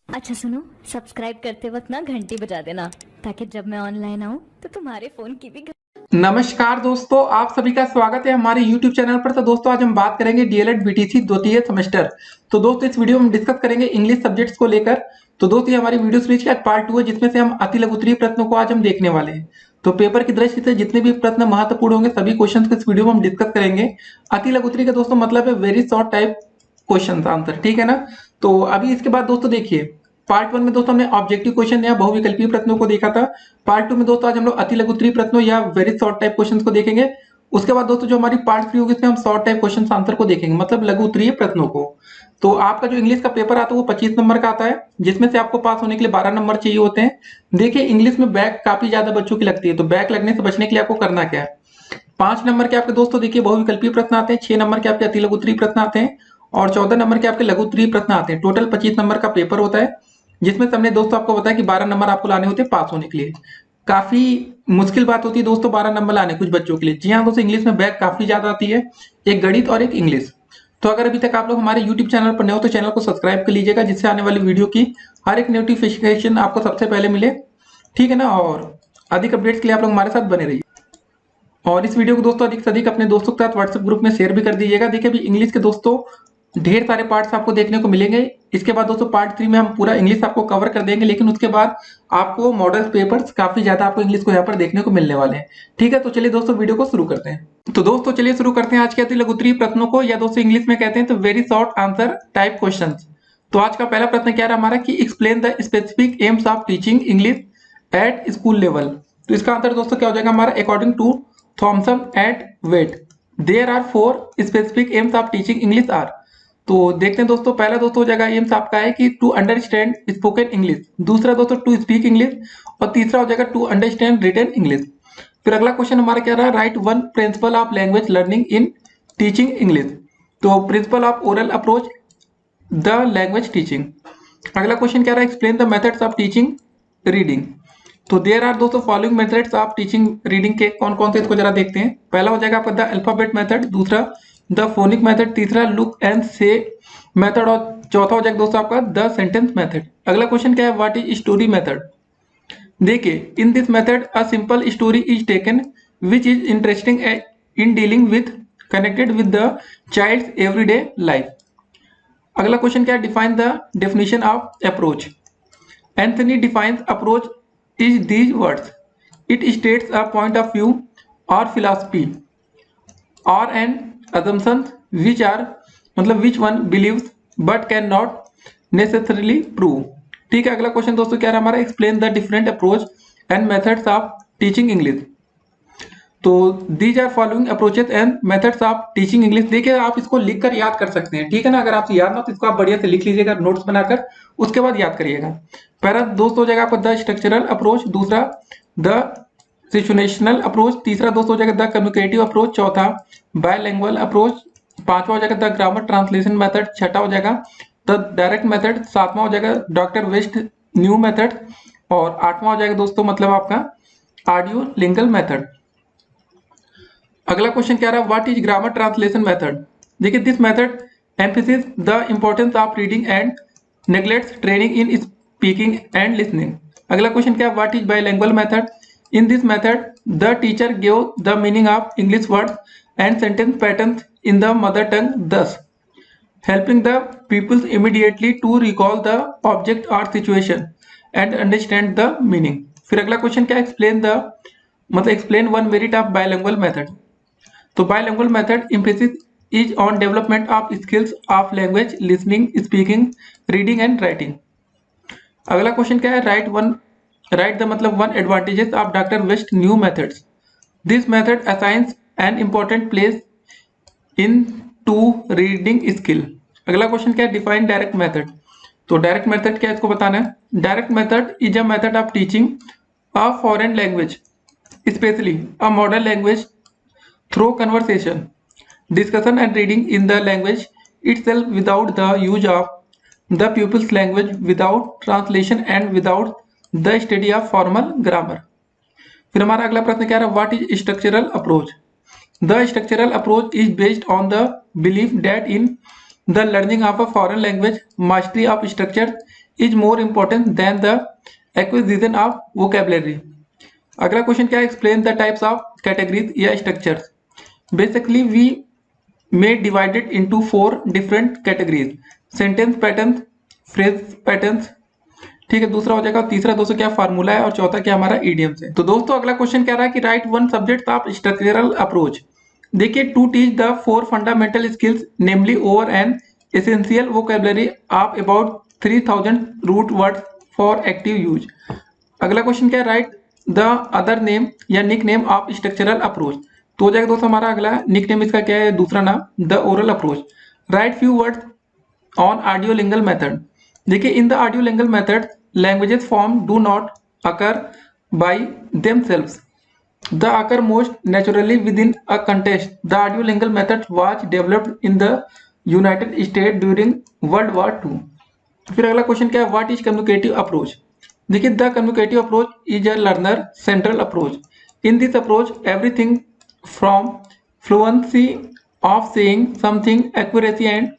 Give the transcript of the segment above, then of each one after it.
अच्छा सुनो, सब्सक्राइब करते वक्त ना घंटी बजा देना ताकि जब मैं ऑनलाइन आऊँ तो तुम्हारे फोन की भी नमस्कार दोस्तों, आप सभी का स्वागत है हमारे YouTube चैनल पर। तो दोस्तों आज हम बात करेंगे डीएलएड बीटीसी द्वितीय सेमेस्टर। तो दोस्तों इस वीडियो में हम डिस्कस करेंगे इंग्लिश सब्जेक्ट्स को लेकर। तो दोस्तों ये हमारी वीडियो सीरीज का पार्ट 2 है, जिसमें से हम अति लघु उत्तरीय प्रश्नों को आज हम देखने वाले हैं। तो पेपर की दृष्टि से जितने भी प्रश्न महत्वपूर्ण होंगे सभी क्वेश्चन को इस वीडियो में हम डिस्कस करेंगे। अति लघु उत्तरीय का दोस्तों मतलब है very short type question answer, ठीक है ना। तो अभी इसके बाद दोस्तों देखिए, पार्ट 1 में दोस्तों हमने ऑब्जेक्टिव क्वेश्चन या बहुविकल्पीय प्रश्नों को देखा था। पार्ट 2 में दोस्तों आज हम लोग अति लघु उत्तरीय प्रश्नों या वेरी शॉर्ट टाइप क्वेश्चंस को देखेंगे। उसके बाद दोस्तों जो हमारी पार्ट 3 होगी इसमें हम शॉर्ट टाइप क्वेश्चन आंसर को देखेंगे, मतलब लघु उत्तरीय प्रश्नों को। तो आपका जो इंग्लिश का पेपर आता है वो 25 नंबर का आता है, जिसमें से आपको पास होने के लिए 12 नंबर चाहिए होते हैं। देखिए इंग्लिश में बैक काफी ज्यादा बच्चों की लगती है, तो बैक लगने से बचने के लिए आपको करना क्या है। 5 नंबर के आपके दोस्तों देखिए बहुविकल्पीय प्रश्न आते हैं, 6 नंबर के आपके अति लघु उत्तरीय प्रश्न आते हैं और 14 नंबर के आपके लघु उत्तरीय प्रश्न आते हैं। टोटल 25 नंबर का पेपर होता है, जिसमें हमने दोस्तों आपको बताया कि 12 नंबर आपको लाने होते हैं पास होने के लिए। काफी मुश्किल बात होती है दोस्तों 12 नंबर लाने कुछ बच्चों के लिए। जी हाँ दोस्तों, इंग्लिश में बैक काफी ज्यादा आती है, एक गणित और एक इंग्लिश। तो अगर अभी तक आप लोग हमारे यूट्यूब चैनल पर नए हो तो चैनल को सब्सक्राइब कर लीजिएगा, जिससे आने वाली वीडियो की हर एक नोटिफिकेशन आपको सबसे पहले मिले, ठीक है ना। और अधिक अपडेट्स के लिए आप लोग हमारे साथ बने रहिए। और इस वीडियो को दोस्तों अधिक से अधिक अपने दोस्तों के साथ व्हाट्सएप ग्रुप में शेयर भी कर दीजिएगा। देखिए अभी इंग्लिश के दोस्तों ढेर सारे पार्ट्स आपको देखने को मिलेंगे। इसके बाद दोस्तों पार्ट 3 में हम पूरा इंग्लिश आपको कवर कर देंगे, लेकिन उसके बाद आपको मॉडल पेपर्स काफी ज्यादा आपको इंग्लिश को यहाँ पर देखने को मिलने वाले हैं, ठीक है। तो चलिए दोस्तों वीडियो को शुरू करते हैं। तो दोस्तों चलिए शुरू करते हैं आज के अति लघु उत्तरीय प्रश्नों को, या दोस्तों इंग्लिश में कहते हैं तो very short answer type question. तो आज का पहला प्रश्न क्या रहा हमारा कि explain the specific aims of teaching English at school level. तो इसका आंसर दोस्तों क्या हो जाएगा हमारा, according to Thomson et Wyatt there are 4 specific aims of teaching English are. तो देखते हैं दोस्तों, पहला दोस्तों हो जाएगा एम्स आपका है कि टू अंडरस्टैंड स्पोकन इंग्लिश, दूसरा दोस्तों टू स्पीक इंग्लिश और तीसरा हो जाएगा टू अंडरस्टैंड रिटन इंग्लिश। फिर अगला क्वेश्चन हमारा क्या रहा, write one principle of language learning in teaching English. तो principle of oral approach the language teaching. अगला क्वेश्चन क्या रहा, explain the methods of teaching reading. तो देयर आर दोस्तों following methods of teaching reading के कौन कौन से, इसको जरा देखते हैं। पहला हो जाएगा आपका द अल्फाबेट मेथड, दूसरा द फोनिक मेथड, तीसरा लुक एंड से मेथड और चौथा हो जाएगा दोस्तों आपका द सेंटेंस मेथड। अगला क्वेश्चन क्या है, व्हाट इज स्टोरी मेथड। देखिए in this method a simple story is taken which is interesting in dealing with connected with the child's everyday life. अगला क्वेश्चन क्या है, define the definition of approach. Anthony defines approach is these words. It states a point of view or philosophy or an assumption which are मतलब which one believes but cannot necessarily prove। ठीक है। अगला question दोस्तों क्या है हमारा, explain the different approach and methods of teaching English. तो these are following approaches and methods of teaching English. देखिए आप इसको लिख कर याद कर सकते हैं, ठीक है ना। अगर आपसे याद ना तो इसको आप बढ़िया से लिख लीजिएगा नोट्स बनाकर, उसके बाद याद करिएगा। पहला दोस्त हो जाएगा आपका द स्ट्रक्चरल अप्रोच, दूसरा द सिचुएशनल अप्रोच, तीसरा दोस्त हो जाएगा द कम्युनिकेटिव अप्रोच, चौथा बायलैंग्वेज अप्रोच, पांचवा हो जाएगा द ग्रामर ट्रांसलेशन मेथड, छठा हो जाएगा द डायरेक्ट मेथड, सातवां हो जाएगा डॉक्टर वेस्ट न्यू मेथड और आठवां हो जाएगा दोस्तों मतलब आपका ऑडियो लिंगल मेथड। अगला क्वेश्चन क्या रहा, what is grammar translation method. देखिए this method emphasis the importance of reading and neglects training in speaking and listening. अगला क्वेश्चन क्या है, what is bilingual method. In this method the teacher give the meaning of English words and sentence patterns in the mother tongue, thus helping the pupils immediately to recall the object or situation and understand the meaning। फिर अगला question क्या, explain the मतलब explain one merit of bilingual method. तो bilingual method emphasis is on development of skills of language listening speaking reading and writing. अगला question क्या है, write the मतलब one advantages of doctor west new methods. This method assigns an important place in to reading skill. अगला question क्या है, define direct method. तो direct method क्या है इसको बताना है। Direct method is a method of teaching a foreign language specially a modern language through conversation, discussion and reading in the language itself without the use of the pupil's language, without translation and without the study of formal grammar। फिर हमारा अगला प्रश्न क्या रहा, what is structural approach. The structural approach is based on the belief that in the learning of a foreign language mastery of structure is more important than the acquisition of vocabulary. अगला question क्या है, explain the types of categories या structures. Basically we may divided into 4 different categories, sentence patterns, phrase patterns, ठीक है, दूसरा हो जाएगा, तीसरा दोस्तों क्या फार्मूला है, और चौथा क्या हमारा ईडियम्स है। तो दोस्तों अगला क्वेश्चन कह रहा है कि write one subject of structural approach. देखिए, to teach the 4 fundamental skills namely over an essential vocabulary of about 3000 root words for active use. अगला क्वेश्चन क्या है, राइट द अदर नेम या nick name of structural approach. तो हो जाएगा दोस्तों हमारा अगला निक नेम इसका क्या है, दूसरा नाम the oral approach. Write few words on audiolingual method. देखिए, in the audiolingual method languages form do not occur by themselves, the occur most naturally within a context. The audiolingual method was developed in the United State during world war 2। फिर अगला question क्या है, what is communicative approach. देखिए, the communicative approach is a learner central approach. In this approach everything from fluency of saying something, accuracy and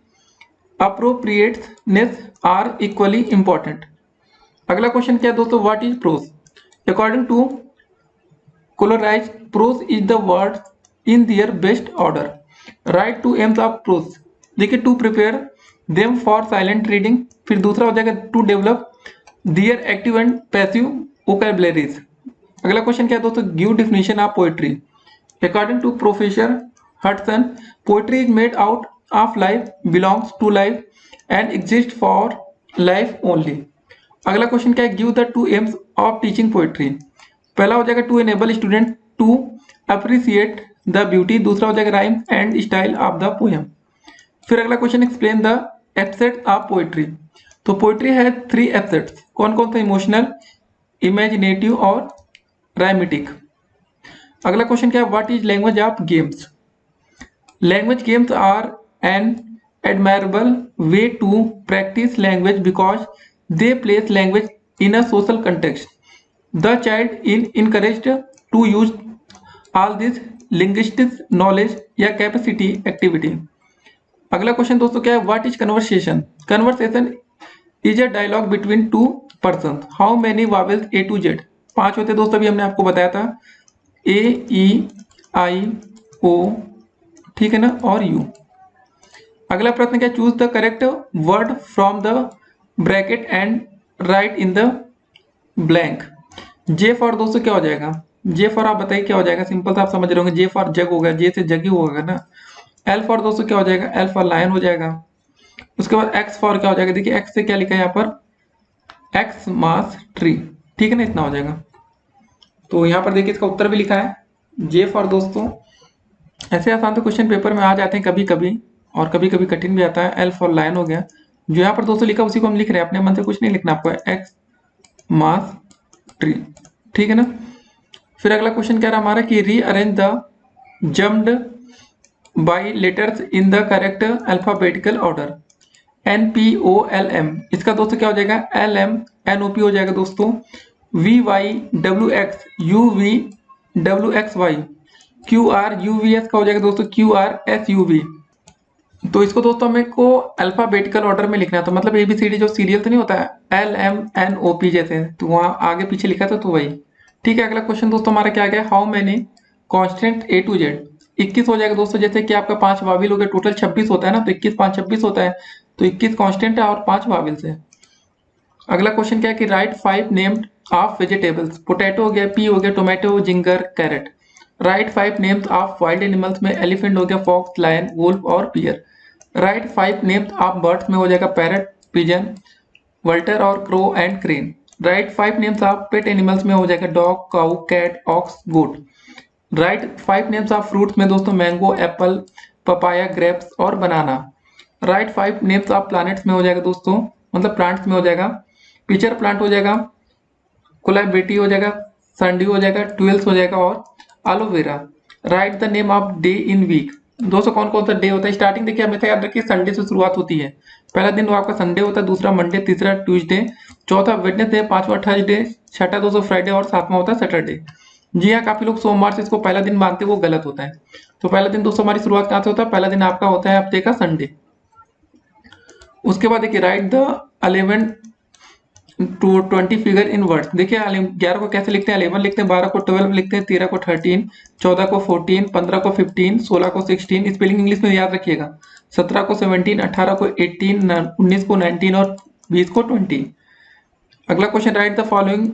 appropriateness are equally important. अगला question क्या है दोस्तों, what is prose. According to Coleridge, prose is the word in their best order. Write two aims of prose. देखिए, to prepare them for silent reading. फिर दूसरा हो जाएगा to develop their active and passive vocabularies. अगला question क्या है दोस्तों, give definition of poetry. According to Professor Hudson, poetry is made out of life, belongs to life, and exists for life only. अगला question क्या है, give the 2 aims of teaching poetry. पहला हो जाएगा to enable student to appreciate the beauty, दूसरा हो जाएगा rhyme and style of the poem. फिर अगला question, explain the aspect of poetry. तो पोएट्री है 3 एब्सेट्स, कौन कौन सा, इमोशनल, इमेजिनेटिव और राइमेटिक। अगला क्वेश्चन क्या है, what is language of games. Language games are an admirable way to practice language because they place language in a social context. The child in encouraged to use all this linguistic knowledge या capacity activity. अगला question दोस्तों क्या है, what is conversation. Conversation is a dialogue between 2 person. How many vowels A to Z. 5 होते दोस्तों, अभी हमने आपको बताया था, ए ई आई ओ, ठीक है ना, और यू। अगला प्रश्न क्या, choose the correct word from the bracket and right in the blank. J for दोस्तों क्या हो जाएगा, जे फॉर आप बताइए क्या हो जाएगा, सिंपल सा आप समझ रहे होंगे, जे फॉर जग होगा, जे से जग ही होगा ना। एल फॉर दोस्तों क्या हो जाएगा, एल फॉर लायन हो जाएगा। उसके बाद एक्स फॉर क्या हो जाएगा, देखिए एक्स से क्या लिखा है यहाँ पर, एक्स मास ट्री, ठीक है ना, इतना हो जाएगा। तो यहाँ पर देखिए इसका उत्तर भी लिखा है, जे फॉर दोस्तों। ऐसे आसान तो क्वेश्चन पेपर में आ जाते हैं कभी कभी, और कभी कभी कठिन भी आता है। एल फॉर लायन हो गया, जो यहाँ पर दोस्तों लिखा उसी को हम लिख रहे हैं, अपने मन से कुछ नहीं लिखना आपको, एक्स मास ट्री, ठीक है ना। फिर अगला क्वेश्चन क्या रहा हमारा कि rearrange the jumped by letters in the correct alphabetical order. NPOLM, इसका दोस्तों क्या हो जाएगा, LMNOP हो जाएगा दोस्तों। VYWX UVWXY, QRUVS का हो जाएगा दोस्तों QRSUV। तो इसको दोस्तों हमें को अल्फाबेटिकल ऑर्डर में लिखना है, तो मतलब ABCD जो सीरियल तो नहीं होता है LMNOP जैसे, तो वहाँ आगे पीछे लिखा था तो वही, ठीक है। अगला क्वेश्चन दोस्तों हमारा क्या आ गया, how many constant A to Z। 21 हो जाएगा दोस्तों, जैसे कि आपका 5 वाविल हो गया, टोटल 26 होता है ना, तो 21 5 26 होता है, तो 21 कांस्टेंट है और 5 वाविल्स है। अगला क्वेश्चन क्या है कि write 5 named of vegetables. Potato हो गया, पी हो गया, tomato, ginger, carrot. Write 5 names of wild animals में एलिफेंट हो गया, फॉक्स, लायन, वुल्फ और bear. Write 5 names of birds में हो जाएगा पैरट, पिजन, वल्टर और crow and crane. Write 5 names of pet animals में हो जाएगा dog, cow, cat, ox, goat. Write 5 names of fruits में दोस्तों मैंगो, एप्पल, पपाया, ग्रेप्स और बनाना। राइट 5 नेम्स ऑफ प्लैनेट्स में हो जाएगा दोस्तों, मतलब प्लांट्स में हो जाएगा पिचर प्लांट हो जाएगा, कोलैबेटी हो जाएगा, संडी हो जाएगा, ट्विल्स हो जाएगा और aloe vera. Write the name of day in week. दोस्तों कौन कौन सा डे होता है, स्टार्टिंग देखिए हमेशा याद रखिए संडे से शुरुआत होती है। पहला दिन वो आपका संडे होता है, दूसरा मंडे, तीसरा ट्यूसडे, चौथा वेडनेसडे, पांचवा थर्सडे, छठा दोस्तों फ्राइडे और सातवां होता है सैटरडे। जी हाँ, काफी लोग सोमवार से इसको पहला दिन मानते हैं, वो गलत होता है। तो पहला दिन दोस्तों हमारी शुरुआत कहाँ से होता है, पहला दिन आपका होता है हफ्ते का संडे। उसके बाद देखिए right the 11 to 20 figure in words. देखिए 11 को कैसे लिखते हैं, 11 लिखते हैं, 12 को 12 लिखते हैं, 13 को 13, 14 को 14, 15 को 15, 16 को 16, स्पेलिंग इंग्लिश में याद रखिएगा, 17 को 17, 18 को 18, 19 को 19 और 20 को 20। अगला question right the following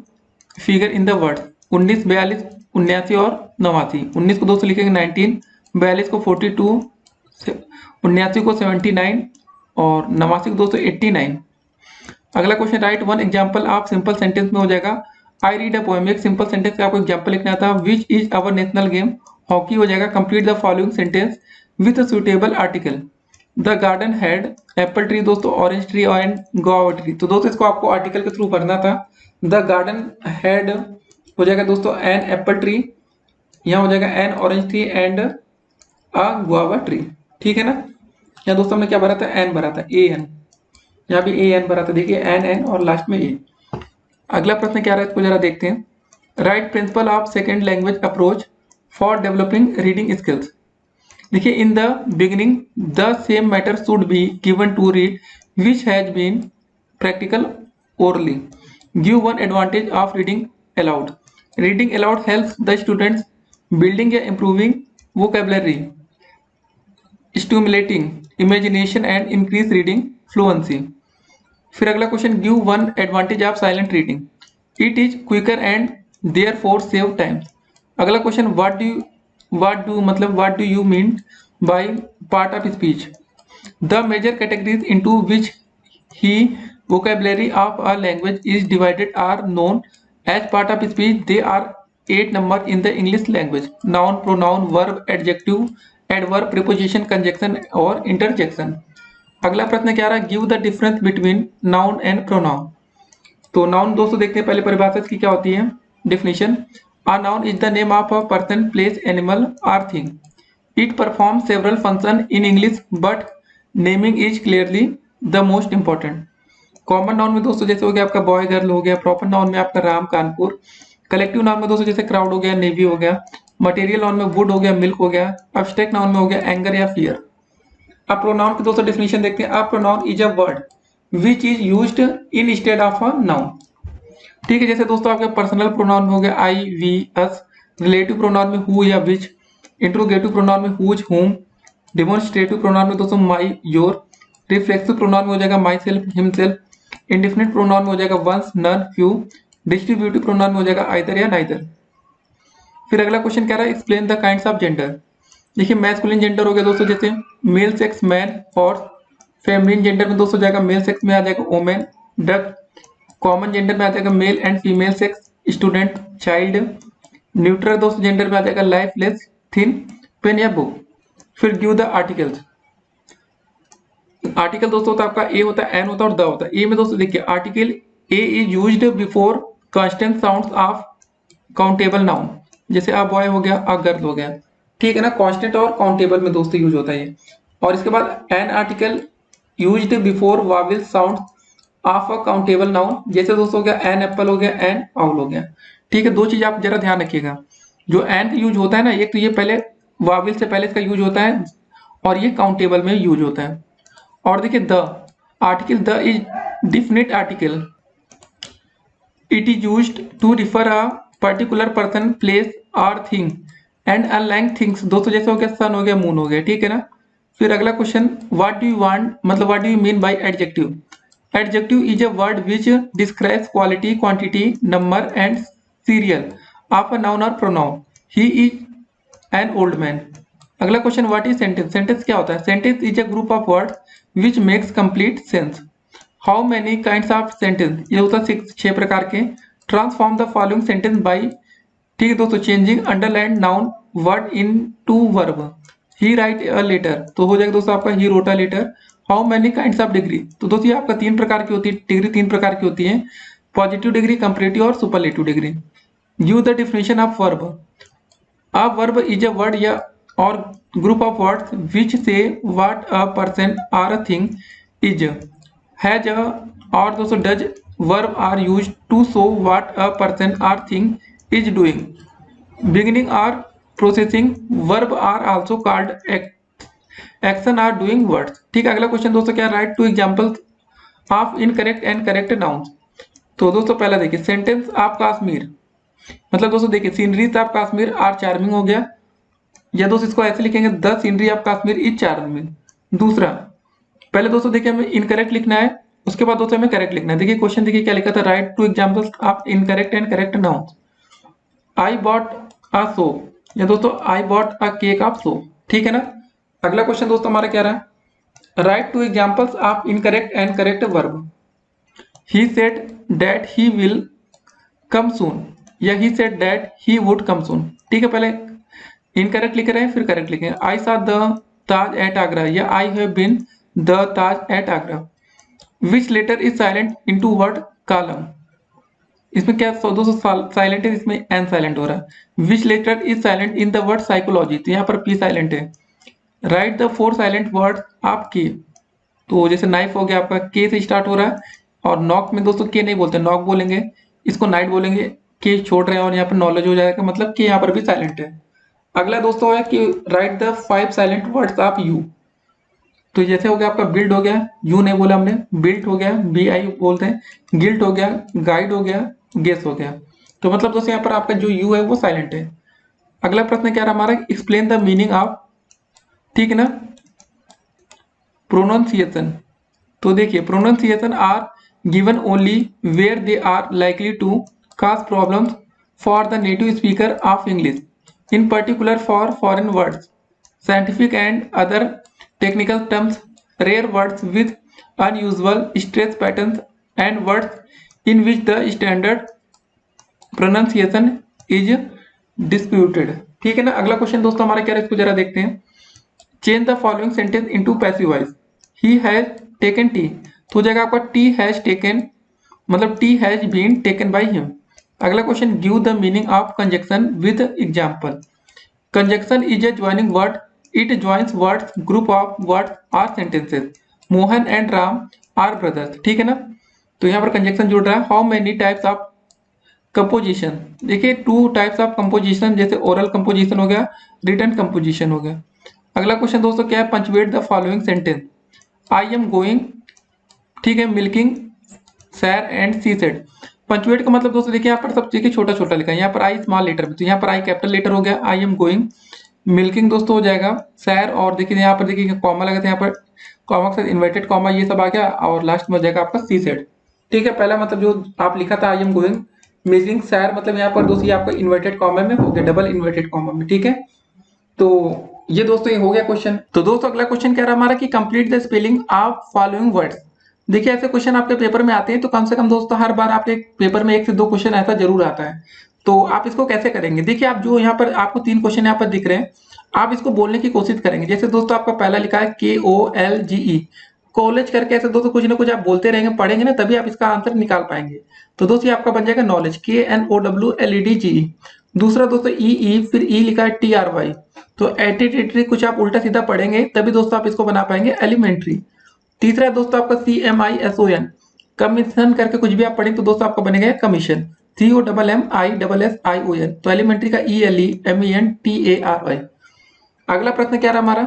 figure in the words. 19, 42, 79 और 89। 19 को 2 से लिखेंगे 19, 42 को 42, 79 को 79 और 89 को 289। अगला क्वेश्चन राइट वन एग्जांपल आप सिंपल सेंटेंस में हो जाएगा। आई रीड अ पोएम, एक सिंपल सेंटेंस का आपको एग्जांपल लिखना था। Which is our national game, hockey हो जाएगा। Complete the following sentence with a suitable article. The garden had apple tree, दोस्तों orange tree and guava tree. तो दोस्तों इसको आपको आर्टिकल के थ्रू भरना था। द गार्डन हैड हो जाएगा दोस्तों एन एप्पल ट्री, यहाँ हो जाएगा N orange tree and a guava tree. ठीक है ना। यहाँ दोस्तों हमने क्या भरा था, एन भरा था, ए एन, यहाँ भी ए एन भरा था। देखिए एन एन और लास्ट में ए। अगला प्रश्न क्या रहा है इसको जरा देखते हैं। Write principle of second language approach for developing reading skills. देखिए in the beginning the same matter should be given to read which has been practical orally. Give one advantage of reading aloud. Reading aloud helps the students building या improving vocabulary, stimulating imagination and increase reading fluency. फिर अगला question give one advantage of silent reading. It is quicker and therefore save time. अगला question what do you mean by part of speech. The major categories into which he vocabulary of a language is divided are known as part of speech. They are 8 number in the English language: noun, pronoun, verb, adjective, adverb, preposition, conjunction और interjection। अगला प्रश्न क्या रहा, give the difference between noun and pronoun. तो noun दोस्तों देखते हैं पहले परिभाषा इसकी क्या होती है, definition. A noun is the name of a person, place, animal और thing. It perform several function in English but naming is clearly the most important. Common noun में दोस्तों जैसे हो गया आपका बॉय गर्ल हो गया, प्रॉपर नाउन में आपका राम कानपुर, कलेक्टिव नाउन में दोस्तों जैसे क्राउड हो गया, नेवी हो गया, मटेरियल नाउन में वुड हो गया, मिल्क हो गया, एब्स्ट्रैक्ट नाउन में हो गया एंगर या फियर। अब प्रोनाउन की दोस्तों डेफिनेशन देखते हैं। अब pronoun is a word which is used instead of a noun. ठीक है, जैसे दोस्तों आपके पर्सनल प्रोनाउन में हो गया I, we, us, relative pronoun में हु या विच, इंट्रोगेटिव प्रोनाउन में हुज, हुम, डेमोन्स्ट्रेटिव प्रोनाउन में दोस्तों माई, योर, रिफ्लेक्सिव प्रोनाउन में हो जाएगा myself, himself, indefinite pronoun में हो जाएगा ones, none, few, distributive pronoun में हो जाएगा आइदर या नाइदर। फिर अगला क्वेश्चन क्या रहा है, explain the kinds of gender. देखिए मैस्कुलिन जेंडर हो गया दोस्तों जैसे मेल सेक्स मैन, और फेमिनिन जेंडर में दोस्तों जाएगा मेल सेक्स में आ जाएगा वोमेन, डक, कॉमन जेंडर में आ जाएगा male and female sex, student, child, neutral दोस्तों जेंडर में आ जाएगा लाइफलेस, थिन, पेन या बुक। फिर गिव द आर्टिकल्स। आर्टिकल दोस्तों होता है आपका ए होता है, एन होता है और द होता है। ए में दोस्तों देखिए article a is used before constant sounds of countable noun, जैसे अ बॉय हो गया, अ गर्ल हो गया। ठीक है ना, कांस्टेंट और काउंटेबल में दोस्तों यूज होता है ये। और इसके बाद an article used before Wavell sound of a countable noun, जैसे दोस्तों हो गया एन एप्पल हो गया, एन आउल हो गया। ठीक है, दो चीज आप जरा ध्यान रखिएगा। जो एन का यूज होता है ना, एक तो ये पहले वावेल से पहले इसका यूज होता है और ये काउंटेबल में यूज होता है। और देखिए the article, the is definite article, it is used to refer a particular person, place और थिंग एंड अनलाइक थिंग्स। दोस्तों जैसे हो गया सन हो गया, मून हो गया। ठीक है ना। फिर अगला question, what do you want, मतलब what do you mean by adjective. Adjective is a word which describes quality, quantity, number and serial of a noun और pronoun. He is an old man. अगला question, what is sentence. Sentence क्या होता है, sentence is a group of words which makes complete sense. How many kinds of sentence, ये होता है 6 प्रकार के। Transform the following sentence by, ठीक है दोस्तों, changing underline noun word into verb. He write a letter, तो हो जाएगा दोस्तों आपका he wrote a letter. How many kinds of degree, तो दोस्तों ये आपका 3 प्रकार की होती है डिग्री, 3 प्रकार की होती है, पॉजिटिव डिग्री, कंपैरेटिव और superlative degree. Give the definition of verb. A verb is a word या और ग्रुप ऑफ वर्ड्स विच से व्हाट अ पर्सन और a thing is, has a और दोस्तों does. Verb are used to show what a person और thing is doing. Beginning or processing verb are also called action or doing words. ठीक है, अगला question दोस्तों क्या, write two examples of incorrect and correct nouns. तो दोस्तों पहला देखिए, सेंटेंस ऑफ कश्मीर, मतलब दोस्तों देखिए sceneries of Kashmir are charming हो गया, या दोस्तों इसको ऐसे लिखेंगे the scenery of Kashmir is charming. दूसरा, पहले दोस्तों देखिए हमें इनकरेक्ट लिखना है, उसके बाद दोस्तों हमें करेक्ट लिखना है। देखिए क्वेश्चन देखिए क्या लिखा था, write two examples of incorrect and correct nouns. I bought a soap, या दोस्तों I bought a cake of soap. ठीक है ना। अगला क्वेश्चन दोस्तों हमारा क्या रहा, write two examples of incorrect and correct verb. He said that he will come soon, या he said that he would come soon. ठीक है, पहले इनकरेक्ट लिख रहे हैं फिर करेक्ट लिखेंगे। आई सा द ताज एट आगरा, या I have been the Taj at Agra. Which letter is silent into word column, इसमें क्या दोस्तों साइलेंट है, इसमें एन साइलेंट हो रहा है। Which letter is silent in the word psychology, तो यहाँ पर पी साइलेंट है। Write the 4 silent word of K, तो जैसे नाइफ हो गया आपका के से स्टार्ट हो रहा है, और नॉक में दोस्तों के नहीं बोलते, नॉक बोलेंगे, इसको नाइट बोलेंगे, के छोड़ रहे हैं और यहाँ पर नॉलेज हो जाएगा, मतलब कि यहाँ पर भी साइलेंट है। अगला दोस्तों है कि right the 5 silent words of you, तो जैसे हो गया आपका बिल्ड हो गया, यू नहीं बोला हमने, बिल्ट हो गया, बी आई बोलते हैं, गिल्ट हो गया, गाइड हो गया, गेस हो गया। तो मतलब दोस्तों यहाँ पर आपका जो यू है वो साइलेंट है। अगला प्रश्न क्या रहा हमारा, एक्सप्लेन द मीनिंग ऑफ, ठीक है ना, प्रोनाउंसिएशन। तो देखिए pronunciation are given only where they are likely to cause problems for the native speaker of English, in particular for foreign words, scientific and other technical terms, rare words with unusual stress patterns, and words in which the standard pronunciation is disputed। ठीक है ना। अगला question दोस्तों हमारा क्या है, इसको जरा देखते हैं। Change the following sentence into passive voice. He has taken tea, तो हो जाएगा आपका टी हैज टेकन, मतलब tea has been taken by him. अगला question, give the meaning of conjunction with example. Conjunction is a joining word, it joins words, group of words or sentences. Mohan and Ram are brothers. ठीक है ना। तो यहाँ पर conjunction जुड़ रहा है। How many types of composition, देखिए 2 टाइप्स ऑफ कंपोजिशन, जैसे ओरल कंपोजिशन हो गया, रिटन कंपोजिशन हो गया। अगला क्वेश्चन दोस्तों क्या है, punctuate the following sentence. I am going, ठीक है, मिल्किंग सैर एंड सी सेड। पंचुएट का मतलब दोस्तों देखिए यहाँ पर सब देखिए छोटा छोटा लिखा है, यहाँ पर आई स्मॉल लेटर में, तो यहाँ पर आई कैपिटल लेटर हो गया, आई एम गोइंग। मिल्किंग दोस्तों हो जाएगा सैर, और देखिए यहाँ पर देखिए कॉमा लगा था, यहाँ पर कॉमा के साथ इन्वर्टेड कॉमा ये सब आ गया, और लास्ट में हो जाएगा आपका सी सेड। ठीक है, पहला मतलब जो आप लिखा था आई एम गोइंग मिल्किंग सैर, मतलब यहाँ पर दोस्तों आपका इन्वर्टेड कॉमा में हो गया, डबल इन्वर्टेड कॉमा में। ठीक है, तो ये दोस्तों ये हो गया क्वेश्चन। तो दोस्तों अगला क्वेश्चन क्या रहा हमारा कि complete the spelling of following words. देखिए ऐसे क्वेश्चन आपके पेपर में आते हैं, तो कम से कम दोस्तों हर बार आपके पेपर में 1 से 2 क्वेश्चन ऐसा जरूर आता है। तो आप इसको कैसे करेंगे, देखिए आप जो यहाँ पर आपको 3 क्वेश्चन यहाँ पर दिख रहे हैं, आप इसको बोलने की कोशिश करेंगे। जैसे दोस्तों आपका पहला लिखा है KOLGE, कॉलेज करके, ऐसे दोस्तों कुछ ना कुछ आप बोलते रहेंगे, पढ़ेंगे ना, तभी आप इसका आंसर निकाल पाएंगे। तो दोस्तों ये आपका बन जाएगा नॉलेज, KNOWLEDGE। दूसरा दोस्तों EE, फिर ई लिखा है TRY, तो एटिट्री कुछ आप उल्टा सीधा पढ़ेंगे तभी दोस्तों आप इसको बना पाएंगे एलिमेंट्री। तीसरा दोस्तों आपका CMISON, कमीशन करके कुछ भी आप पढ़ेंगे तो दोस्तों आपका बनेगा कमीशन, COMMISSION, तो एलिमेंट्री का ELEMENTARY। अगला प्रश्न क्या रहा हमारा,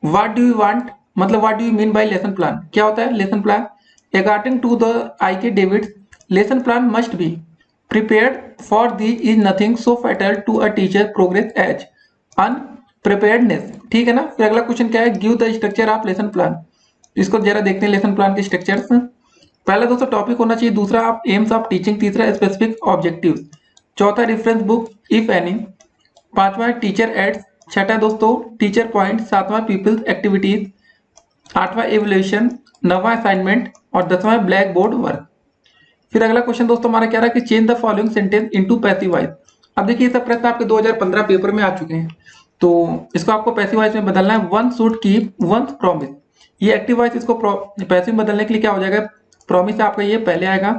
व्हाट डू यू वांट, मतलब what do you mean by lesson plan. क्या होता है lesson plan, according to the IK Davids, lesson plan must be prepared for these is nothing so fatal to a teacher progress as unpreparedness। ठीक है ना। फिर अगला question क्या है, give the structure of lesson plan. इसको जरा देखते हैं लेसन प्लान के स्ट्रक्चर्स। पहला दोस्तों टॉपिक होना चाहिए, दूसरा आप एम्स ऑफ टीचिंग, तीसरा स्पेसिफिक ऑब्जेक्टिव्स, चौथा रेफरेंस बुक इफ एनी, पांचवा टीचर एड्स, छठा दोस्तों टीचर पॉइंट, सातवां पीपल्स एक्टिविटीज, आठवां एवल्यूशन, नौवां असाइनमेंट, और 10वां ब्लैक बोर्ड वर्क। फिर अगला क्वेश्चन दोस्तों हमारा क्या रहा कि change the following sentence into passive voice. अब देखिए ये सब प्रश्न आपके 2015 पेपर में आ चुके हैं, तो इसको आपको पैसिव वॉइस में बदलना है। One should keep once promise, ये एक्टिव वॉइस, इसको पैसिव में बदलने के लिए क्या हो जाएगा, प्रॉमिस आपका ये पहले आएगा,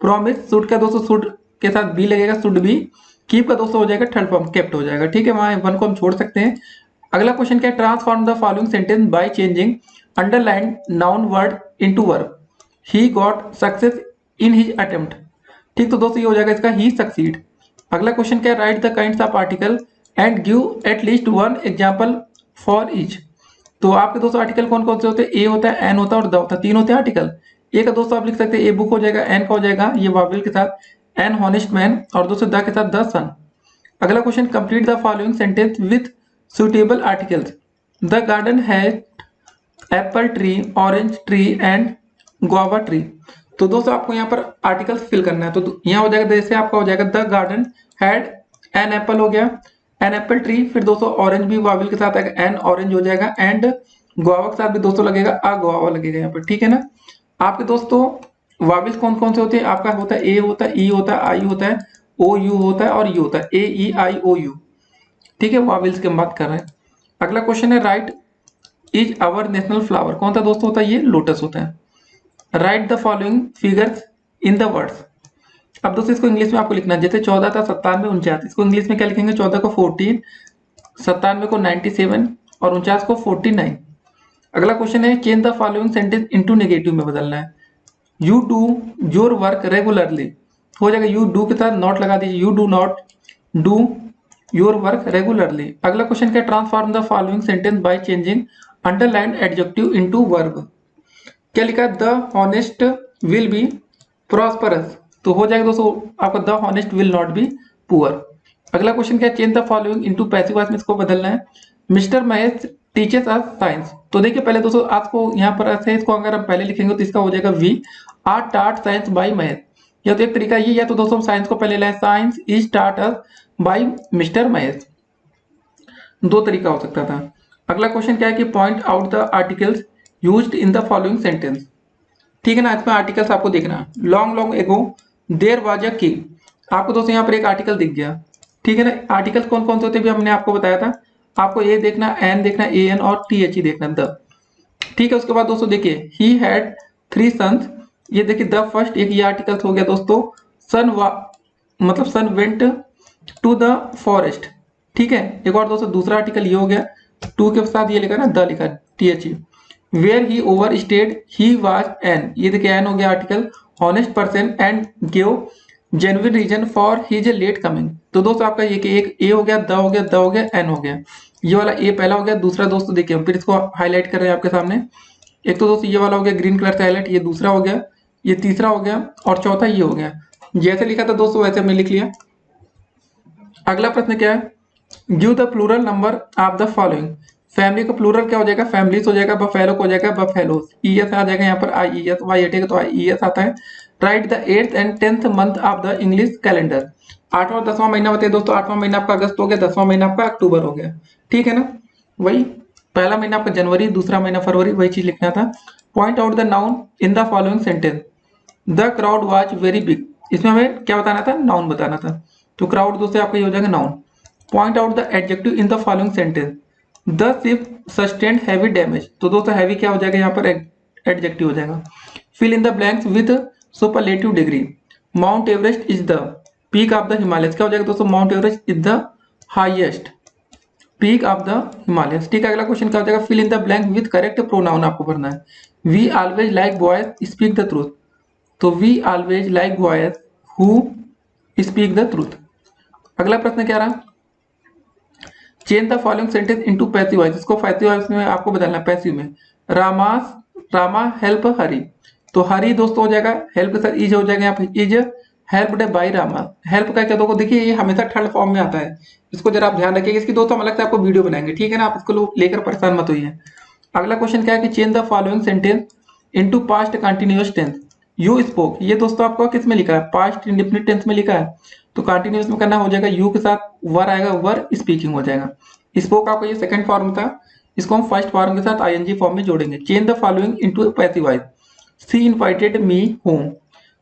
प्रॉमिस, शुड का दोस्तों शुड के साथ बी लगेगा, शुड बी, कीप का दोस्तों हो जाएगा थर्ड फॉर्म केप्ट हो जाएगा। ठीक है, वहां वन को हम छोड़ सकते हैं। अगला क्वेश्चन क्या है, transform the following sentence by changing underline noun word into verb. He got success in his attempt. ठीक, तो दोस्तों ये हो जाएगा इसका ही सक्सीड। अगला क्वेश्चन क्या है, write the kinds of article and give at least 1 example for each. तो आपके दोस्तों आर्टिकल कौन कौन से होते हैं, ए होता है, एन होता है और द होता है, 3 होते हैं आर्टिकल। ए का दोस्तों आप लिख सकते हैं ए बुक हो जाएगा, एन का हो जाएगा ये वाविल के साथ, एन हॉनेस्ट मैन, और दोस्तों द के साथ द सन। अगला question, complete the following sentence with suitable articles. The garden has Apple tree, orange tree and guava tree. तो दोस्तों आपको यहाँ पर आर्टिकल्स फिल करना है। तो यहाँ हो जाएगा जैसे आपका हो जाएगा the garden had an apple हो गया, एन एप्पल ट्री, फिर दोस्तों ऑरेंज भी वाविल के साथ आएगा, एन ऑरेंज हो जाएगा, एंड गुआवा के साथ भी दोस्तों लगेगा आ गुआवा लगेगा यहाँ पर, ठीक है ना। आपके दोस्तों वाविल्स कौन कौन से होते हैं, आपका होता है ए होता है, ई होता है, आई होता है, ओ यू होता है और यू होता है, ए ई आई ओ यू, ठीक है, वाविल्स की हम बात कर रहे हैं। अगला क्वेश्चन है, write is our national flower. कौन सा दोस्तों होता है, ये लोटस होता है। Write the following figures in the words. अब दोस्तों इसको इंग्लिश में आपको लिखना है, जैसे 14 था, 97, 49, इसको इंग्लिश में क्या लिखेंगे, 14 को 14, 97 को 97 और 49 को 49। अगला क्वेश्चन है, change the following sentence into negative में बदलना है। You do your work regularly, हो जाएगा यू डू के साथ नॉट लगा दीजिए, you do not do your work regularly. अगला क्वेश्चन क्या, transform the following sentence by changing underline adjective into verb. क्या लिखा, the honest will be prosperous, तो हो जाएगा दोस्तों आपका the honest will not be poor. अगला क्वेश्चन क्या, change the following into passive voice में इसको बदलना है। मिस्टर महेश टीचर्स अस साइंस, तो देखिए पहले दोस्तों आपको यहाँ पर ऐसे इसको अगर हम पहले लिखेंगे तो इसका हो जाएगा वी आर टाट साइंस बाय महेश। या तो एक तरीका ये, या तो दोस्तों साइंस को पहले लाए, साइंस इज टाट अस बाय मिस्टर महेश, दो तरीका हो सकता था। अगला क्वेश्चन क्या है कि point out the articles used in the following sentence, ठीक है ना। इसमें आर्टिकल्स आपको देखना है। Long long ago there was a king, आपको दोस्तों यहाँ पर एक आर्टिकल दिख गया, ठीक है ना। आर्टिकल्स कौन कौन से होते हैं भी हमने आपको बताया था, आपको ए देखना, एन देखना, ए एन और टी एच ई देखना, द, ठीक है। उसके बाद दोस्तों देखिए ही हैड 3 सन्स, ये देखिए द फर्स्ट एक ये आर्टिकल्स हो गया दोस्तों। सन मतलब सन वेंट टू द फॉरेस्ट, ठीक है। एक और दोस्तों दूसरा आर्टिकल ये हो गया, टू के साथ ये लिखा ना द लिखा, T H E. Where he overstayed he was an, ये देखिए एन हो गया article, honest person and give genuine reason for his late coming. तो दोस्तों आपका ये कि एक ए हो गया, द हो गया, द हो गया, एन हो गया, ये वाला ए पहला हो गया। दूसरा दोस्तों देखिए हम फिर इसको हाईलाइट कर रहे हैं आपके सामने। एक तो दोस्तों ये वाला हो गया ग्रीन कलर से हाईलाइट, ये दूसरा हो गया, ये तीसरा हो गया और चौथा ये हो गया। जैसे लिखा था दोस्तों वैसे हमने लिख लिया। अगला प्रश्न क्या है, give the plural number of the following. Family का प्लूरल क्या हो जाएगा, फैमिलीज हो जाएगा, बफेलो हो जाएगा, बफेलोस, ई एस आ जाएगा यहाँ पर, आई ई एस, वाई हटेगा तो आई ई एस आता है। Write the 8th and 10th month of the English calendar. 8वां और 10वां महीना बताइए दोस्तों, 8वां महीना आपका अगस्त हो गया, 10वां महीना आपका अक्टूबर हो गया, ठीक है ना। वही पहला महीना आपका जनवरी, दूसरा महीना फरवरी, वही चीज लिखना था। Point out the noun in the following sentence. The crowd was very big, इसमें हमें क्या बताना था, नाउन बताना था, तो क्राउड दोस्तों आपका ये हो जाएगा noun. Point out the adjective in the following sentence. The ship sustained heavy damage, तो दोस्तों हैवी क्या हो जाएगा यहाँ पर, एडजेक्टिव हो जाएगा। Fill in the blanks with superlative degree. Mount Everest is the peak of the Himalayas, क्या हो जाएगा दोस्तों, Mount Everest is the highest peak of the Himalayas, ठीक है। अगला क्वेश्चन क्या हो जाएगा, fill in the blank with correct pronoun आपको भरना है। We always like boys speak the truth, तो we always like boys who speak the truth. अगला प्रश्न क्या रहा, change the following sentence into passive voice, इसको पैसिव वॉइस में आपको बदलना है, पैसिव में। रामा हेल्प हरी, तो हरी दोस्तों हो जाएगा हेल्प के साथ इज हो जाएगा, यहाँ पे is helped bye Rama. Help का क्या दोस्तों देखिए ये हमेशा थर्ड फॉर्म में आता है, इसको जरा आप ध्यान रखिएगा। इसकी दोस्तों हम अलग से आपको वीडियो बनाएंगे, ठीक है ना, आप इसको लेकर परेशान मत होइए। अगला क्वेश्चन क्या है कि change the following sentence into past continuous tense. You spoke, ये दोस्तों आपको किस में लिखा है, पास्ट इंडेफिनिट टेंस में लिखा है, तो कंटिन्यूअस में करना हो जाएगा, यू के साथ वर आएगा, वर स्पीकिंग हो जाएगा। स्पोक आपका ये सेकंड फॉर्म था, इसको हम फर्स्ट फॉर्म के साथ आईएनजी फॉर्म में जोड़ेंगे। Change the following into passive voice. She invited me home,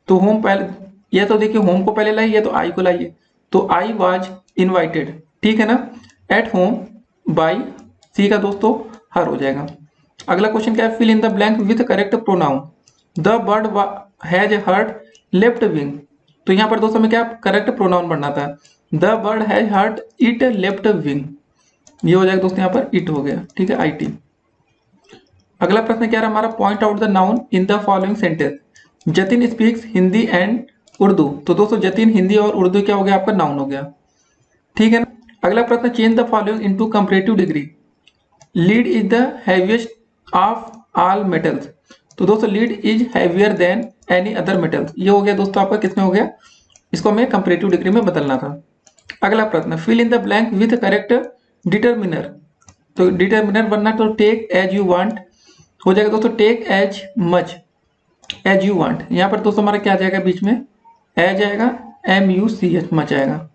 तो होम पहले, ये तो देखिए होम को पहले लाइए, तो आई को लाइए, तो आई वाज इनवाइटेड, ठीक है ना, एट होम बाय, सी का दोस्तों हर हो जाएगा। अगला क्वेश्चन क्या है, fill in the blank with correct pronoun. The bird has hurt left wing, तो यहाँ पर दोस्तों में क्या करेक्ट प्रोनाउन बनना था, the bird has hurt it left wing, ये हो जाएगा दोस्तों यहाँ पर इट हो गया, ठीक है, आई टी। अगला प्रश्न क्या रहा हमारा, point out the noun in the following sentence. Jatin speaks Hindi and Urdu, तो दोस्तों जतिन हिंदी और उर्दू क्या हो गया आपका नाउन हो गया, ठीक है ना। अगला प्रश्न, change the following into comparative degree. Lead is the heaviest of all metals. तो दोस्तों lead is heavier than any other metals, ये हो गया दोस्तों आपका किसमें हो गया, इसको हमें कंपैरेटिव डिग्री में बदलना था। अगला प्रश्न, fill in the blank with correct determiner. तो डिटर्मिनर बनना तो टेक एज यू वांट हो जाएगा दोस्तों, take as much as you want. यहाँ पर दोस्तों हमारा क्या आ जाएगा बीच में, एज आएगा, MUCH मच आएगा।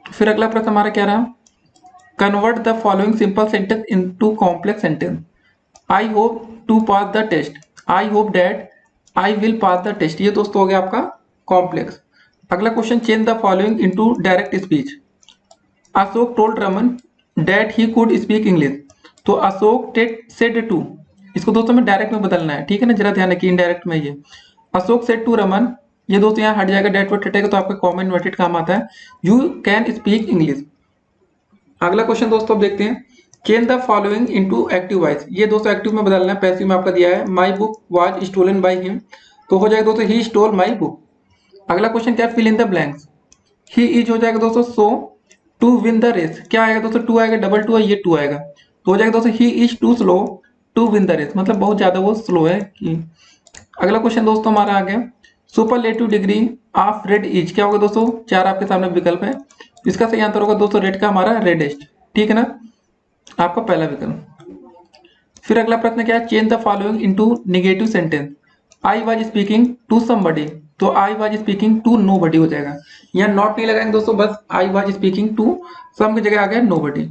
फिर अगला प्रश्न हमारा क्या रहा, convert the following simple sentence into complex sentence. I hope to pass the test, I hope that, I will pass the test, ये दोस्तों हो गया आपका कॉम्प्लेक्स। अगला question, change the following into direct speech. Ashok told Raman that he could speak English. तो Ashok said to, इसको दोस्तों में डायरेक्ट में बदलना है, ठीक है ना, जरा ध्यान रखिए इनडायरेक्ट में ये अशोक सेड टू रमन, ये दोस्तों यहाँ हट जाएगा, डेट वर्ड हटेगा तो आपका कॉमन इन्वर्टेड काम आता है, यू कैन स्पीक इंग्लिश। अगला क्वेश्चन दोस्तों अब देखते हैं, change the following into active voice. ये दोस्तों एक्टिव में बदलना है, पैसिव में आपका दिया है my book was stolen by him, तो हो जाएगा दोस्तों ही स्टोल माई बुक। अगला क्वेश्चन क्या, fill in the blanks. He is हो जाएगा दोस्तों so to win the race, क्या आएगा दोस्तों, टू आएगा, डबल टू है, ये टू आएगा, तो हो जाएगा दोस्तों he is too slow to win the race, मतलब बहुत ज्यादा वो स्लो है कि। अगला क्वेश्चन दोस्तों हमारा आ गया, superlative degree of red is, क्या होगा दोस्तों, चार आपके सामने विकल्प है, इसका सही आंसर होगा दोस्तों रेड का हमारा रेडेस्ट, ठीक है ना, आपका पहला विकल्प। फिर अगला प्रश्न क्या है, change the following into negative sentence. I was speaking to somebody, तो I was speaking to nobody हो जाएगा, यहाँ नॉट नहीं लगाएंगे दोस्तों, बस I was speaking to some की जगह आ गया नोबडी,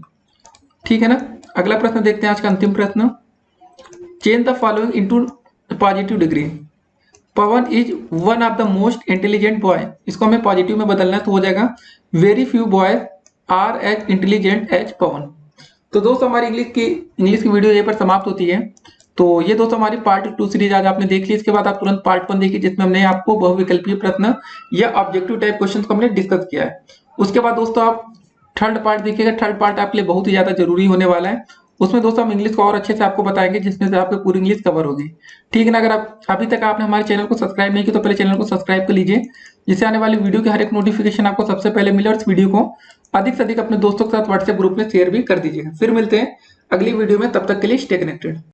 ठीक है ना। अगला प्रश्न देखते हैं आज का अंतिम प्रश्न, change the following into positive degree. Pavan is one of the most intelligent boy, इसको हमें पॉजिटिव में बदलना है, तो हो जाएगा very few boys are as intelligent as Pavan. तो दोस्तों हमारी इंग्लिश की वीडियो यहीं पर समाप्त होती है। तो ये दोस्तों हमारी पार्ट 2 सीरीज आज आपने देख ली, इसके बाद आप तुरंत पार्ट 1 देखिए जिसमें हमने आपको बहुविकल्पीय प्रश्न या ऑब्जेक्टिव टाइप क्वेश्चन को हमने डिस्कस किया है। उसके बाद दोस्तों आप थर्ड पार्ट देखिएगा, थर्ड पार्ट आपके लिए बहुत ही ज्यादा जरूरी होने वाला है, उसमें दोस्तों हम इंग्लिश को और अच्छे से आपको बताएंगे जिसमें से आपकी पूरी इंग्लिश कवर होगी, ठीक है ना। अगर आप अभी तक आपने हमारे चैनल को सब्सक्राइब नहीं किया तो पहले चैनल को सब्सक्राइब कर लीजिए, जिससे आने वाली वीडियो की हर एक नोटिफिकेशन आपको सबसे पहले मिले, और इस वीडियो को अधिक से अधिक अपने दोस्तों के साथ व्हाट्सएप ग्रुप में शेयर भी कर दीजिएगा। फिर मिलते हैं अगली वीडियो में, तब तक के लिए स्टे कनेक्टेड।